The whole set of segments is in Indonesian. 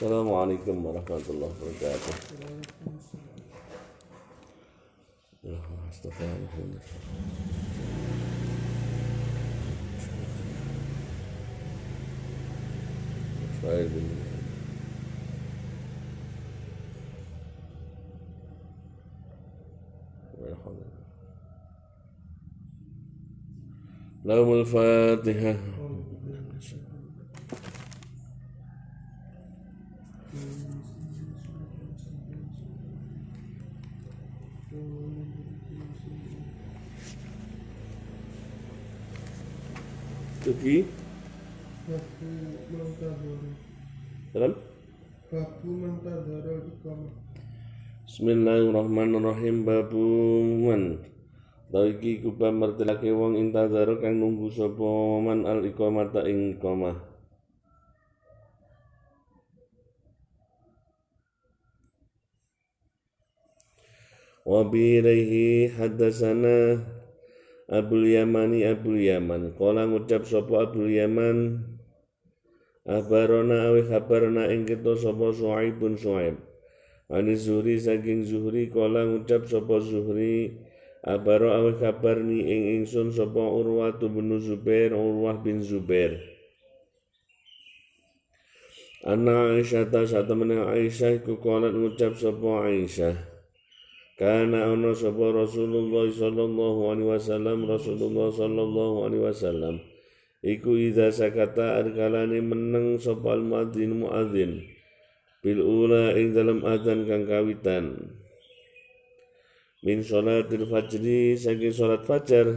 Assalamualaikum warahmatullahi wabarakatuh. Astagfirullah. Lahumul Fatihah. Tuki dalam Bismillahirrahmanirrahim. Babu man Taiki kubah mertelake wong intazaro kang nunggu sapa man al iqamata ing iqamah. Wa bi ilaihi hadatsana Abul Yamani Abul Yaman kala ngucap sapa Abul Yaman abarona awi khabarna ing kita sapa Suaibun Suaib ani Zuhri saking Zuhri kala ngucap sapa Zuhri abaro awi khabarni ing ingsun sapa Urwah bin Zubair Urwah bin Zubair Anna Aisyah ta satemene Aisyah iku kala ngucap sapa Aisyah Kana ana sapa Rasulullah sallallahu alaihi wasallam iku idza sakata arkalane meneng sapa muadzin bil ula ing dalam adzan kang kawitan min sholatil fajri saking salat fajar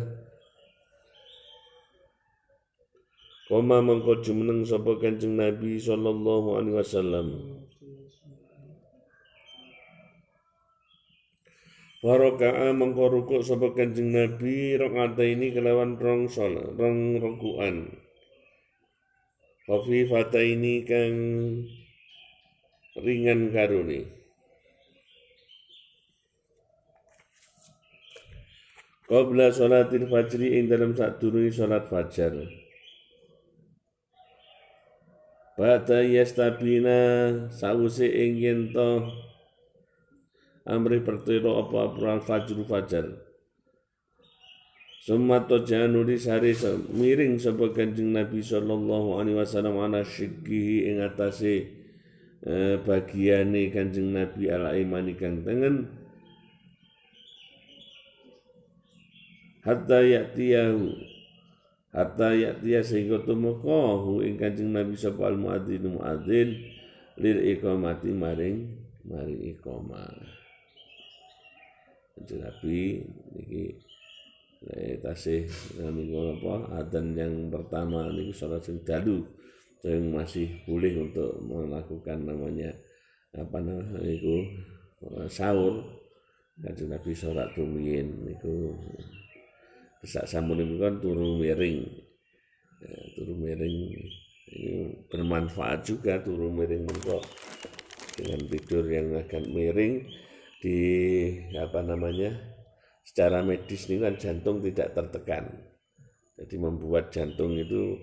koma mangko jumeneng sapa Kanjeng Nabi sallallahu alaihi wasallam Waraka'a mengko rukuk sapa Kanjeng Nabi rakaataini kelawan rong rukukan. Khafifataini kang ringan karone. Qabla sholatil fajri ing dalam sadurunge salat fajar. Ba'da yastabina sawise ing yen to amri pertiro apa fajru fajar. Sumato januri sari miring sapa Kanjeng Nabi sallallahu alaihi wasallam ana syikhihi ing atase bagiane Kanjeng Nabi al-aimani kang tengen hatta ya'tiya sehingga tumeka ing Kanjeng Nabi sapa al-muadzin lil iqamati maring iqamah. Kanjeng Nabi niki tasih niku apa adzan yang pertama niku salat sing dalu yang masih boleh untuk melakukan namanya niku sahur. Kanjeng Nabi salat rumiyin niku sak sampun kan turu miring bermanfaat juga turu miring niku dengan tidur yang agak miring di secara medis ini kan jantung tidak tertekan, jadi membuat jantung itu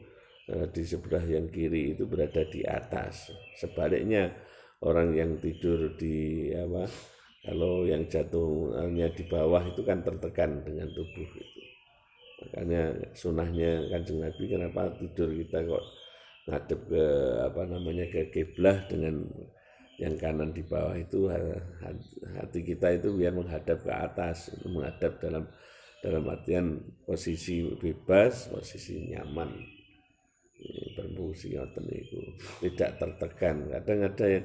di sebelah yang kiri itu berada di atas. Sebaliknya orang yang tidur di kalau yang jantungnya di bawah itu kan tertekan dengan tubuh itu. Makanya sunahnya Kanjeng Nabi kenapa tidur kita kok ngadep ke ke kiblah dengan yang kanan di bawah itu hati kita itu biar menghadap ke atas, menghadap dalam artian posisi bebas, posisi nyaman, berfungsi ngoten niku, tidak tertekan. Kadang ada yang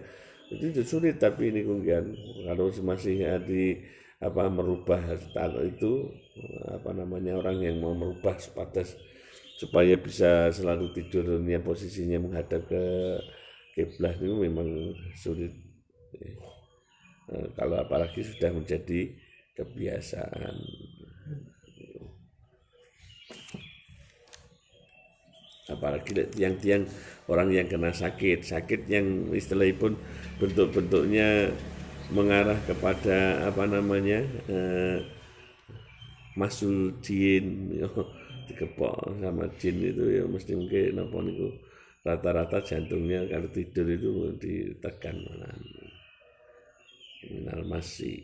itu sulit tapi ini kemudian kalau masih merubah itu orang yang mau merubah supaya bisa selalu tidurnya posisinya menghadap ke kiblah itu memang sulit. Kalau apalagi sudah menjadi kebiasaan. Apalagi tiang-tiang orang yang kena sakit yang istilahnya pun bentuk-bentuknya mengarah kepada masul jin, dikepok sama jin itu ya mesti mungkin niku rata-rata jantungnya kalau tidur itu ditekan minal masih.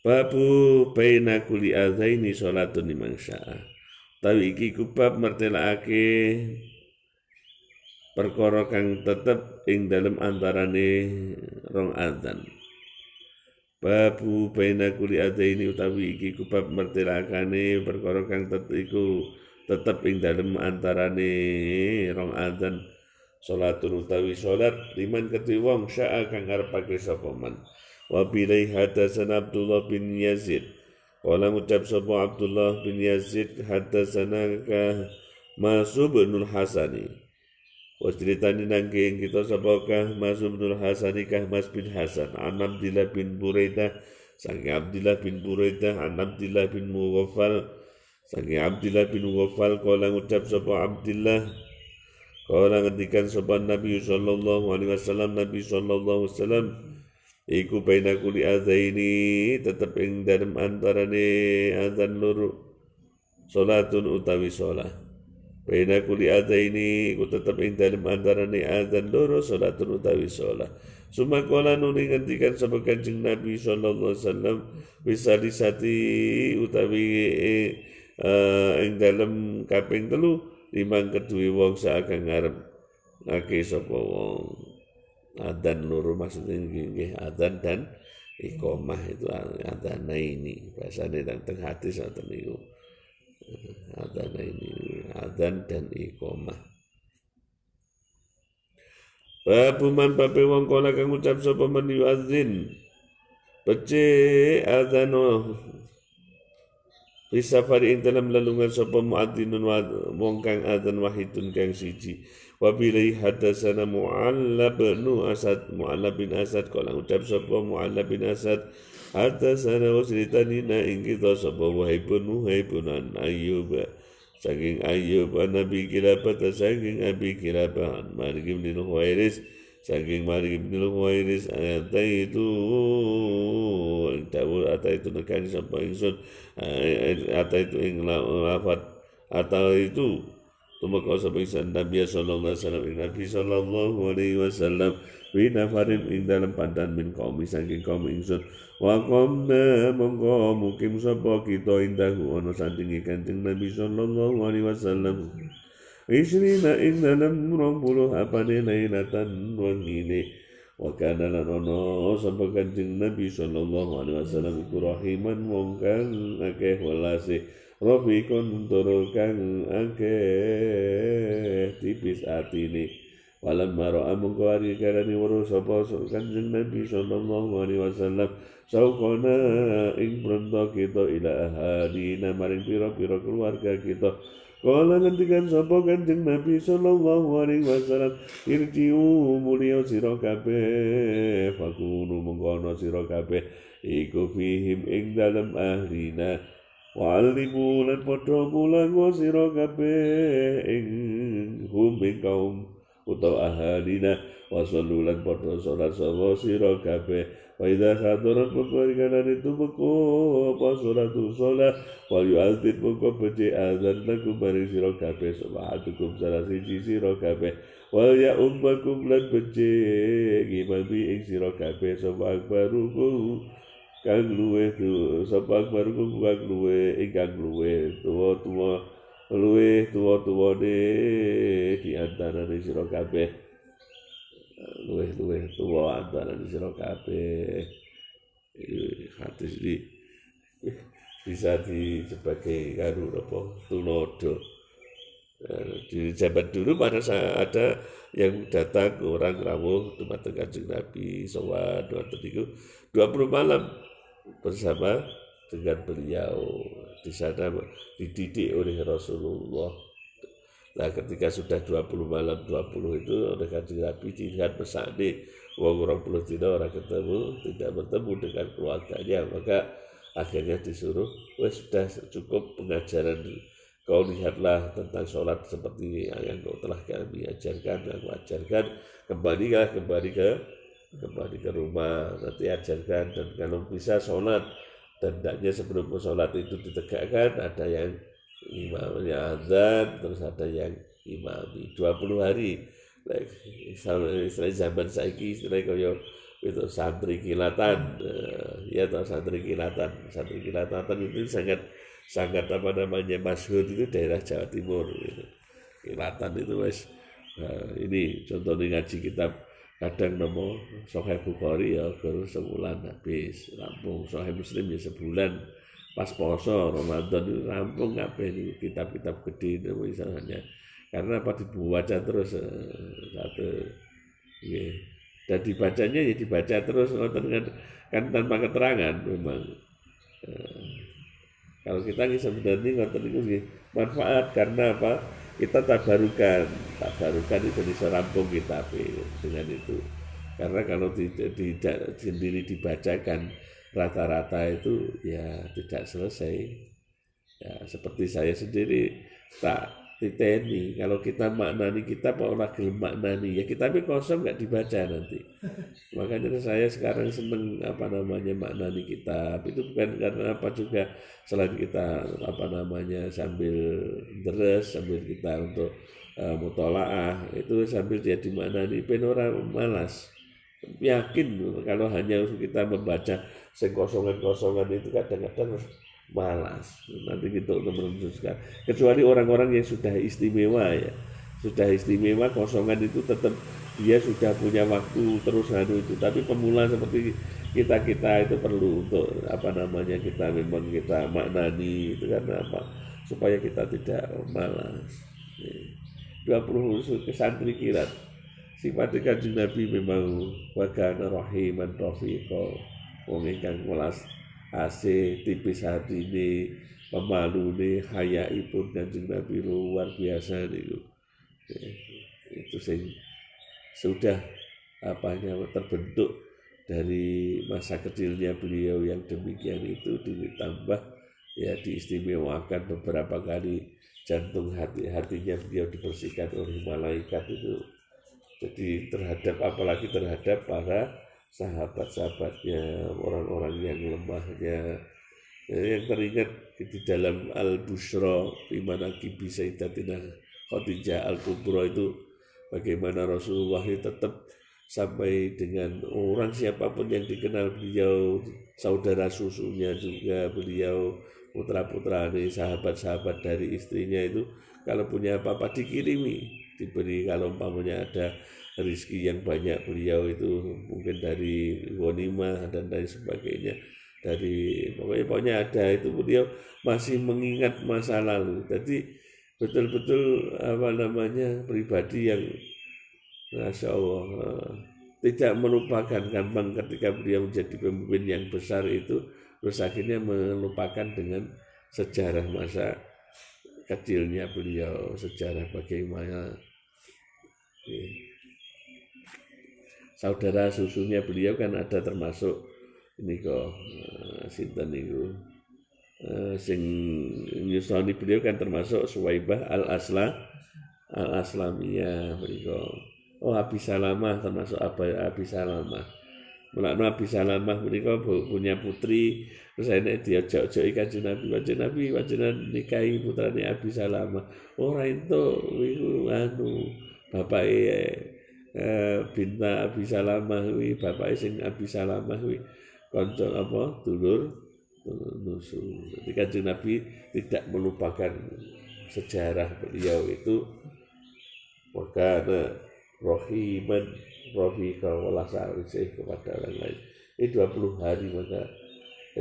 Babu baina kuli adzaini salatun liman syaa. Tawi iki kubab mertelakake perkara kang tetep ing dalem antarane rong adzan. Babu baina kuli adzaini utawi iki kubab mertelakane perkara kang tetep ing dalem antarane rong adzan salatun utawi salat liman kedue wong syaa kang ngarepake sapa man. Wa bilai hadatsana Abdullah bin Yazid. Qala ngucap sapa Abdullah bin Yazid hadatsana ka Mas'ub bin Hasani. Wa ceritani nangking kita sapa ka Mas'ub bin Hasani ka Mas bin Hasan an Abdillah bin Buraidah saking Abdillah bin Buraidah an Abdillah bin Mughaffal saking Abdillah bin Mughaffal qala ngucap sapa Abdillah qala ngendikan sapa Nabi sallallahu alaihi wasallam Nabi sallallahu alaihi wasallam iku baina kuli adzaini tetep ing dalem antarane azan loro salatun utawi salat. Baina kuli adzaini iku tetep ing dalem antarane azan loro salatun utawi salat. Sumakala nuli ngendikan sapa Kanjeng Nabi sallallahu alaihi wasallam wisalisati utawi ing dalem kaping 3 limang kedue wong saakang ngarep ngake sapa wong. Adzan loro maksudnya nggih adzan dan iqamah itu adzana ini bahasane teng hadis ngoten niku adzana ini adzan dan iqamah. Babu man babe wong kala kang ngucap sapa man yuadzin pece adzano Bisafari ing dalam lalungan sapa muadzinun wong kang adzan wahidun kang siji. Wa bilai hadatsana Mu'alla bin Asad kala ucap sapa Mu'alla bin Asad hadatsana wasritanina ing kita sapa Wahibun an Ayyub saking Ayyub Nabi Kilabah saking Abi Kilabah Malik bin Huwairis saking Malik bin Huwairis ataitu nekani sapa ingsun ataitu ing lafat ataitu tumeka sapa ingsun Nabi sallallahu alaihi wasallam Nabi sallallahu alaihi wasallam wi nafarin ing dalam pandan min kaum saking kaum ingsun wa qamna mongko mukim sapa kita indahu ana sandinge Kanjeng Nabi sallallahu alaihi wasallam isrina ing dalam 20 apane lailatan wangine wa kana lanono sapa Kanjeng Nabi sallallahu alaihi wasallam iku rahiman wong kang akeh welase rafiqon tur kang akeh tipis atine walam mara amung kari karani weruh sapa Kanjeng Nabi sallallahu alaihi wasallam saukona ing pronto kita ila ahadina maring pira-pira keluarga kita. Kala ngendikan sapa Kanjeng Nabi sallallahu alaihi wasallam irjiu mulya sira kabeh fakunu mengkono sira kabeh iku fihim ing dalem ahlina wa'alimu lan padha mulang sira kabeh ing hum ing kaum utawa ahlina wasallu lan padha salat sira kabeh. Wa idza hadarat pengkarikan itu beko apa salatu salat wal yu'adzin beko bece azan lakum bari sira kabeh subhanakum salah siji sira kabeh wal ya ummakum lan bece gimami ing sira kabeh subhanakum kang luweh tu subhanakum kang luweh ingkang luweh tuwa-tuwa luweh-tuwa-tuwane di antara sira kabeh luweh tuwa antara sira kabeh. Hadis ini bisa sebagai karo apa tulodo. Di zaman dulu pada saat ada yang datang orang rawuh dumateng Kanjeng Nabi sowan wonten niku 20 malam bersama dengan beliau di sana dididik oleh Rasulullah. Nah ketika sudah 20 malam 20 itu oleh Kanjeng Nabi dilihat pesane wong 20 dina orang ketemu tidak bertemu dengan keluarganya, maka akhirnya disuruh sudah cukup pengajaran, kau lihatlah tentang sholat seperti yang kau telah kami ajarkan, aku ajarkan, kembali ke rumah nanti ajarkan, dan kalau bisa sholat Dan hendaknya sebelum sholat itu ditegakkan, ada yang imamnya azan, terus ada yang imami 20 hari. Istilah zaman saiki istilah kaya itu santri kilatan, ya atau santri kilatan itu sangat sangat apa namanya masyhur itu daerah Jawa Timur gitu. Kilatan itu wes ini contohnya ngaji kitab kadang nomo Sahih Bukhari ya baru sebulan habis rampung, Sahih Muslim ya sebulan pas poso Ramadan itu rampung kabeh ini kitab-kitab gede itu misalnya karena apa dibaca terus satu ya. Dan dibacanya ya dibaca terus kan tanpa keterangan memang kalau kita ini sebenarnya ngoten itu manfaat karena apa? Kita tabarukan itu bisa rampung kita dengan itu. Karena kalau tidak sendiri dibacakan rata-rata itu ya tidak selesai. Ya, seperti saya sendiri tak titeni kalau kita maknani kitab orang gelem maknani ya kitabnya kosong nggak dibaca nanti. Makanya saya sekarang seneng apa namanya maknani kitab itu bukan karena apa juga selain kita apa namanya sambil deres sambil kita untuk mutolaah itu sambil jadi maknani ben ora malas. Yakin kalau hanya kita membaca kosongan itu kadang-kadang malas nanti kita meneruskan kecuali orang-orang yang sudah istimewa ya sudah istimewa kosongan itu tetap dia sudah punya waktu terus itu tapi pemula seperti kita itu perlu untuk apa namanya kita memang kita maknani itu karena apa supaya kita tidak malas 20 santri kilat sifat Kanjeng Nabi memang wagana rahiman rafiqa wong ingkang welas asih tipis hati ini pemalu nih hayaipun Kanjeng Nabi luar biasa nih itu sudah apanya terbentuk dari masa kecilnya beliau yang demikian itu ditambah ya diistimewakan beberapa kali jantung hatinya beliau dibersihkan oleh malaikat itu jadi terhadap apalagi terhadap para sahabat-sahabatnya orang-orang yang lemahnya yang teringat di dalam Al-Bushra di mana Kibi Sayyidatina Khadijah Al-Kubra itu bagaimana Rasulullah itu tetap sampai dengan orang siapapun yang dikenal beliau saudara susunya juga beliau putra-putra nih sahabat-sahabat dari istrinya itu kalau punya apa-apa dikirimi diberi kalau umpamanya ada rezeki yang banyak beliau itu mungkin dari ghanimah dan lain sebagainya dari pokoknya ada itu beliau masih mengingat masa lalu jadi betul-betul apa namanya pribadi yang Masya Allah tidak melupakan gampang ketika beliau menjadi pemimpin yang besar itu terus akhirnya melupakan dengan sejarah masa kecilnya beliau sejarah bagaimana saudara susunya beliau kan ada termasuk ini kok sinten niku sing nyusoni beliau kan termasuk Suwaibah al-Aslamiyah beliau Abi Salamah termasuk Abi Salamah mulakno Abi Salamah beliau punya putri terus enek diojok-ojoki Kanjeng Nabi nikahi putrane Abi Salamah ora ento iku bapake Binta Abi Salamah kuwi bapake sing Abi Salamah kuwi kanca apa dulur nusu. Jadi Kanjeng Nabi tidak melupakan sejarah beliau itu wakana rahiman rafiqa wala sa'risih kepada orang lain. Ini 20 hari maka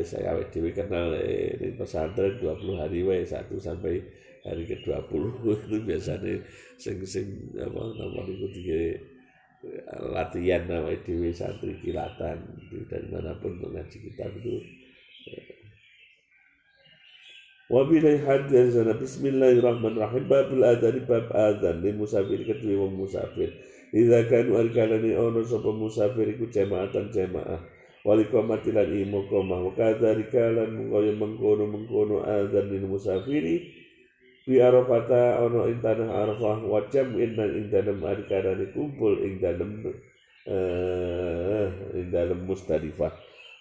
saya awet dewi kenal di pesantren 20 hari wae 1 sampai hari ke-20 itu biasanya sing apa namanya itu latihan awet dewi santri kilatan dari manapun mengaji kitab itu. Wabillahi hadir sana bismillahirrahmanirrahim babul adhan bab adhan lil musafir kedua wong musafir idza kanu arkalani ono sapa musafir iku jamaatan jamaah waliqamati lan imuqamah wa kadzalika lan mengkono azan lil musafiri bi arafata ono ing tanah arafah wa jam'in lan ing dalem arkanane kumpul ing dalem Musdalifah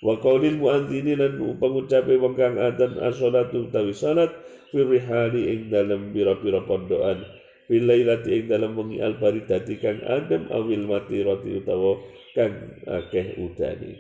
Wa qaulil muadzini lan pangucape wong kang adzan as-shalatu tawi salat fi rihali ing dalem pira-pira pondokan fil lailati ing dalem wengi al-baridati kang adem awil matirati utawa kang akeh udane.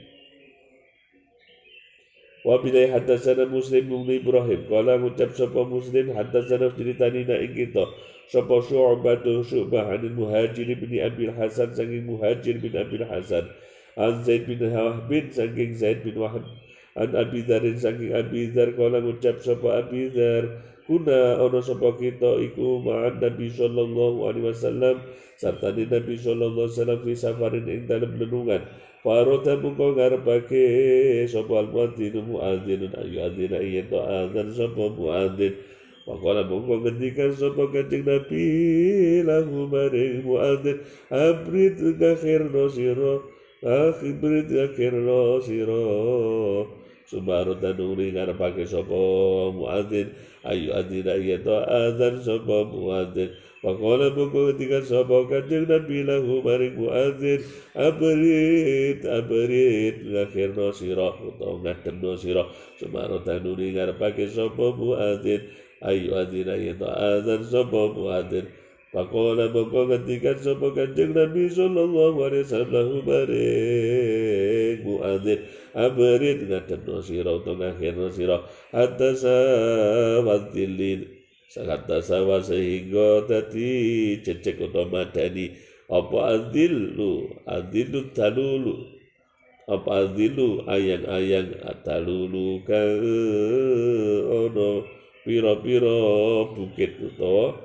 Wa bilai hadatsana Muslim bin Ibrahim qala ngucap sapa Muslim hadatsana ceritanina ing kita sapa Syu'bah anil Muhajir bin Abil Hasan saking Muhajir bin Abil Hasan an Zaid bin Wahb bin saking Zaid bin Wahb an Abi Dzar saking Abi Dzar kala ngucap sapa Abi Dzar kuna ana sapa kita iku ma'an Nabi sallallahu alaihi wasallam sarta Nabi sallallahu alaihi wasallam fi safarin ing dalem lenungan farota mungko ngarepake sapa al-muadzin muadzin ayu adzina yen to adzan sapa muadzin Wakala mongko ngendikan sapa Kanjeng Nabi lahu maring muadzin abrid gakhirno sira abrid gakhirno sira Subharo tanuri ngarepake sapa muadzin ayu adzina yen to adzan sapa muadzin Wakala mongko ngendikan sapa Kanjeng Nabi lahu maring muadzin abrid gakhirno sira utawa ngademno sira Subharo tanuri ngarepake sapa muadzin ayu adzina yaitu adzan sapa muadzin faqala mongko ngendikan sapa Kanjeng Nabi sallallahu alaihi wasallam bareng muadzin abrid ngademno sira utawa ngakhirno sira hatta sawadilin hatta sawa sehingga dadi cecek utawa madani apa adilu talulu apa adilu ayang-ayang atalulu kang ono pira-pira bukit utawa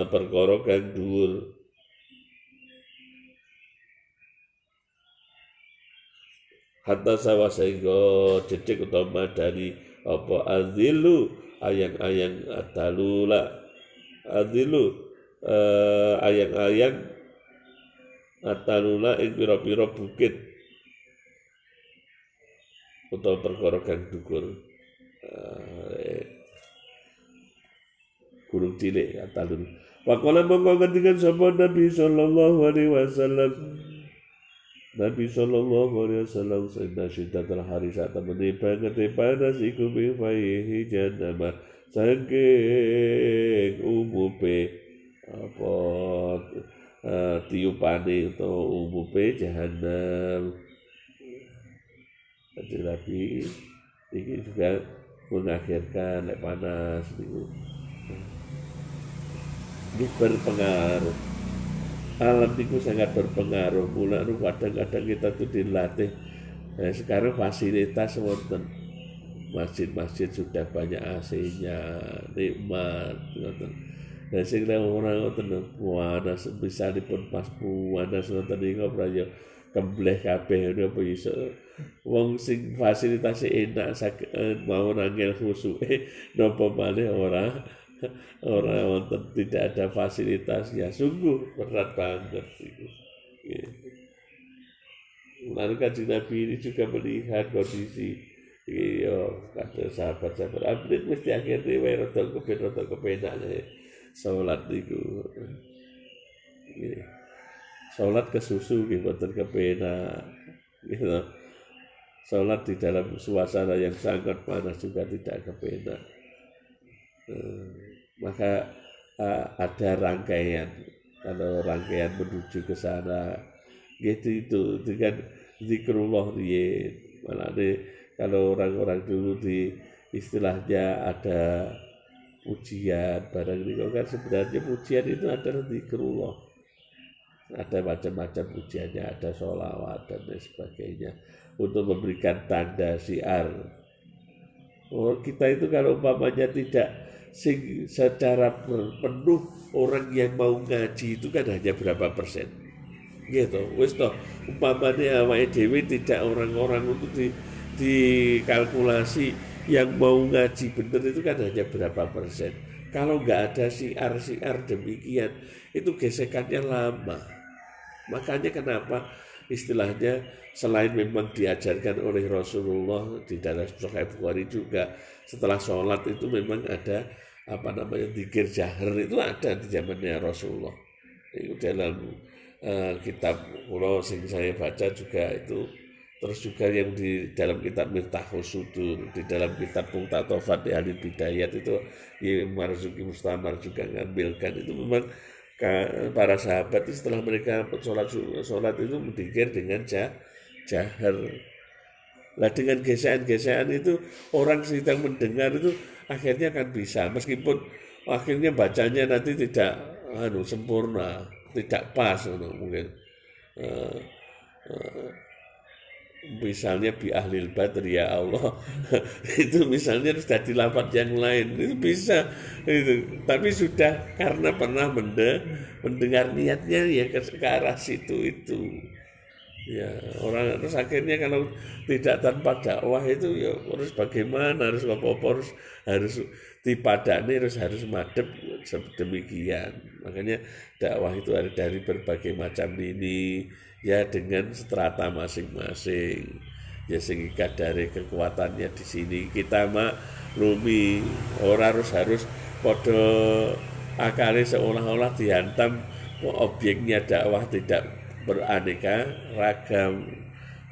perkara kang dhuwur hatta sawa sehingga cecek utawa madani apa azilu ayang-ayang atalula azilu ayang-ayang atalula ing pira-pira bukit utawa perkara kang dhuwur gunung cilik atalun. Pakola mongko ngendikan sapa Nabi sallallahu alaihi wasallam. Nabi sallallahu alaihi wasallam sayna syiddatul harisa temene banget panas iku bi faihi jannah saking umupe apa tiupane utawa umupe jahanam. Nabi ini juga mengakhirkan panas itu. Ini berpengaruh. Alam itu sangat berpengaruh. Mulai kadang-kadang kita tuh dilatih. Sekarang fasilitas wonten. Masjid-masjid sudah banyak AC-nya, nikmat. Dan sehingga orang wonten panas misalipun pas panas wonten iki prayo kembleh kabeh apa iso. Wong sing fasilitasnya enak mau nangil khusuke napa malih ora wonten tidak ada fasilitas ya sungguh berat banget itu. Lalu Kanjeng Nabi ini juga melihat kondisi kata sahabat-sahabat abrit mesti akhirnya wae rada kepenak salat itu. Salat kesusu nggih mboten kepenak gitu. Salat di dalam suasana yang sangat panas juga tidak kepenak. Maka ada rangkaian, kalau rangkaian menuju ke sana gitu itu dengan zikrullah riyen. Malah kalau orang-orang dulu di istilahnya ada pujian barang ini kan sebenarnya pujian itu adalah zikrullah. Ada macam-macam pujiannya, ada sholawat dan lain sebagainya untuk memberikan tanda syiar. Kita itu kalau umpamanya tidak secara penuh orang yang mau ngaji itu kan hanya berapa persen gitu wis toh umpamanya awake dhewe tidak orang-orang untuk dikalkulasi yang mau ngaji benar itu kan hanya berapa persen. Kalau nggak ada siar demikian itu gesekannya lama. Makanya kenapa istilahnya selain memang diajarkan oleh Rasulullah di dalam Sahih Bukhari juga setelah sholat itu memang ada zikir jahar itu ada di zamannya Rasulullah. Itu dalam kitab kula sing saya baca juga itu terus juga yang di dalam kitab Miftahus Sudur, di dalam kitab Muqtatafat Ahli Bidayat itu Imam Marzuki Mustamar juga ngambilkan itu memang para sahabat itu setelah mereka sholat itu mendikir dengan jahar. Lah dengan gesekan-gesekan itu orang sedang mendengar itu akhirnya akan bisa, meskipun akhirnya bacanya nanti tidak sempurna, tidak pas mungkin. Misalnya bi ahlil badri ya Allah itu misalnya sudah di lafaz yang lain itu bisa itu, tapi sudah karena pernah mendengar niatnya ya ke arah situ itu ya orang. Terus akhirnya kalau tidak tanpa dakwah itu ya harus bagaimana, harus apa-apa harus dipadani, harus madep demikian. Makanya dakwah itu ada dari berbagai macam ini ya, dengan strata masing-masing ya, sehingga dari kekuatannya di sini kita maklumi orang harus podo akali seolah-olah dihantam objeknya dakwah tidak beraneka ragam.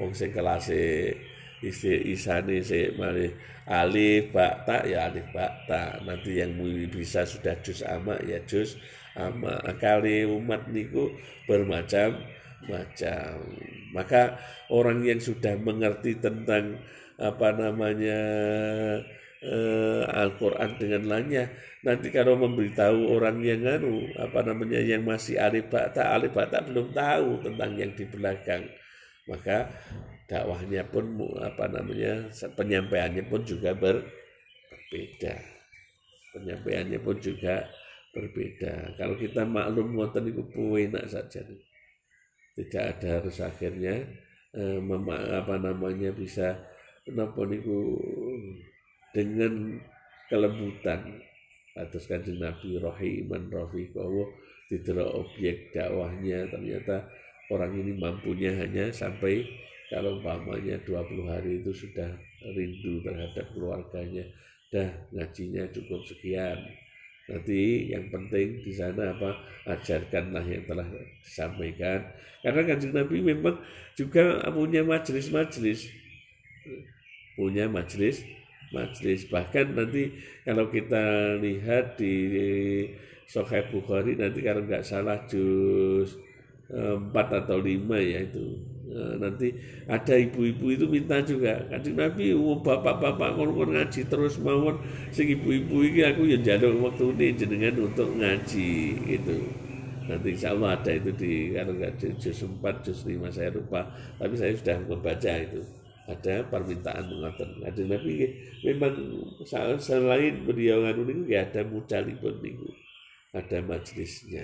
Wong sing kelase isane se malih alif ba ta ya alif ba ta, nanti yang bisa sudah juz amma ya juz amma. Akali umat niku bermacam-macam. Maka orang yang sudah mengerti tentang Al-Quran dengan lainnya, nanti kalau memberitahu orang yang yang masih alif bata belum tahu tentang yang di belakang, maka dakwahnya pun penyampaiannya pun juga berbeda. Kalau kita maklum ngoten iku enak saja, tidak ada harus akhirnya bisa dengan kelembutan. Atas Kanjeng Nabi rahiman rafiqahu, tidak objek dakwahnya ternyata orang ini mampunya hanya sampai kalau umpamanya 20 hari itu sudah rindu terhadap keluarganya, dah ngajinya cukup sekian. Nanti yang penting di sana ajarkanlah yang telah disampaikan. Karena Kanjeng Nabi memang juga punya majelis, bahkan nanti kalau kita lihat di Sahih Bukhari nanti kalau nggak salah juz 4 atau 5 ya itu, nanti ada ibu-ibu itu minta juga Kanjeng Nabi, bapak-bapak ngomong ngaji terus mawon, sing ibu-ibu ini aku ya njaluk waktu ini jenengan untuk ngaji gitu. Nanti insya Allah ada itu di kalau nggak juz 4 juz 5 saya lupa, tapi saya sudah membaca itu. Ada permintaan mengatur. Kanjeng Nabi memang selain beliau nganu niku ya ada mucalipun niku, ada majelisnya.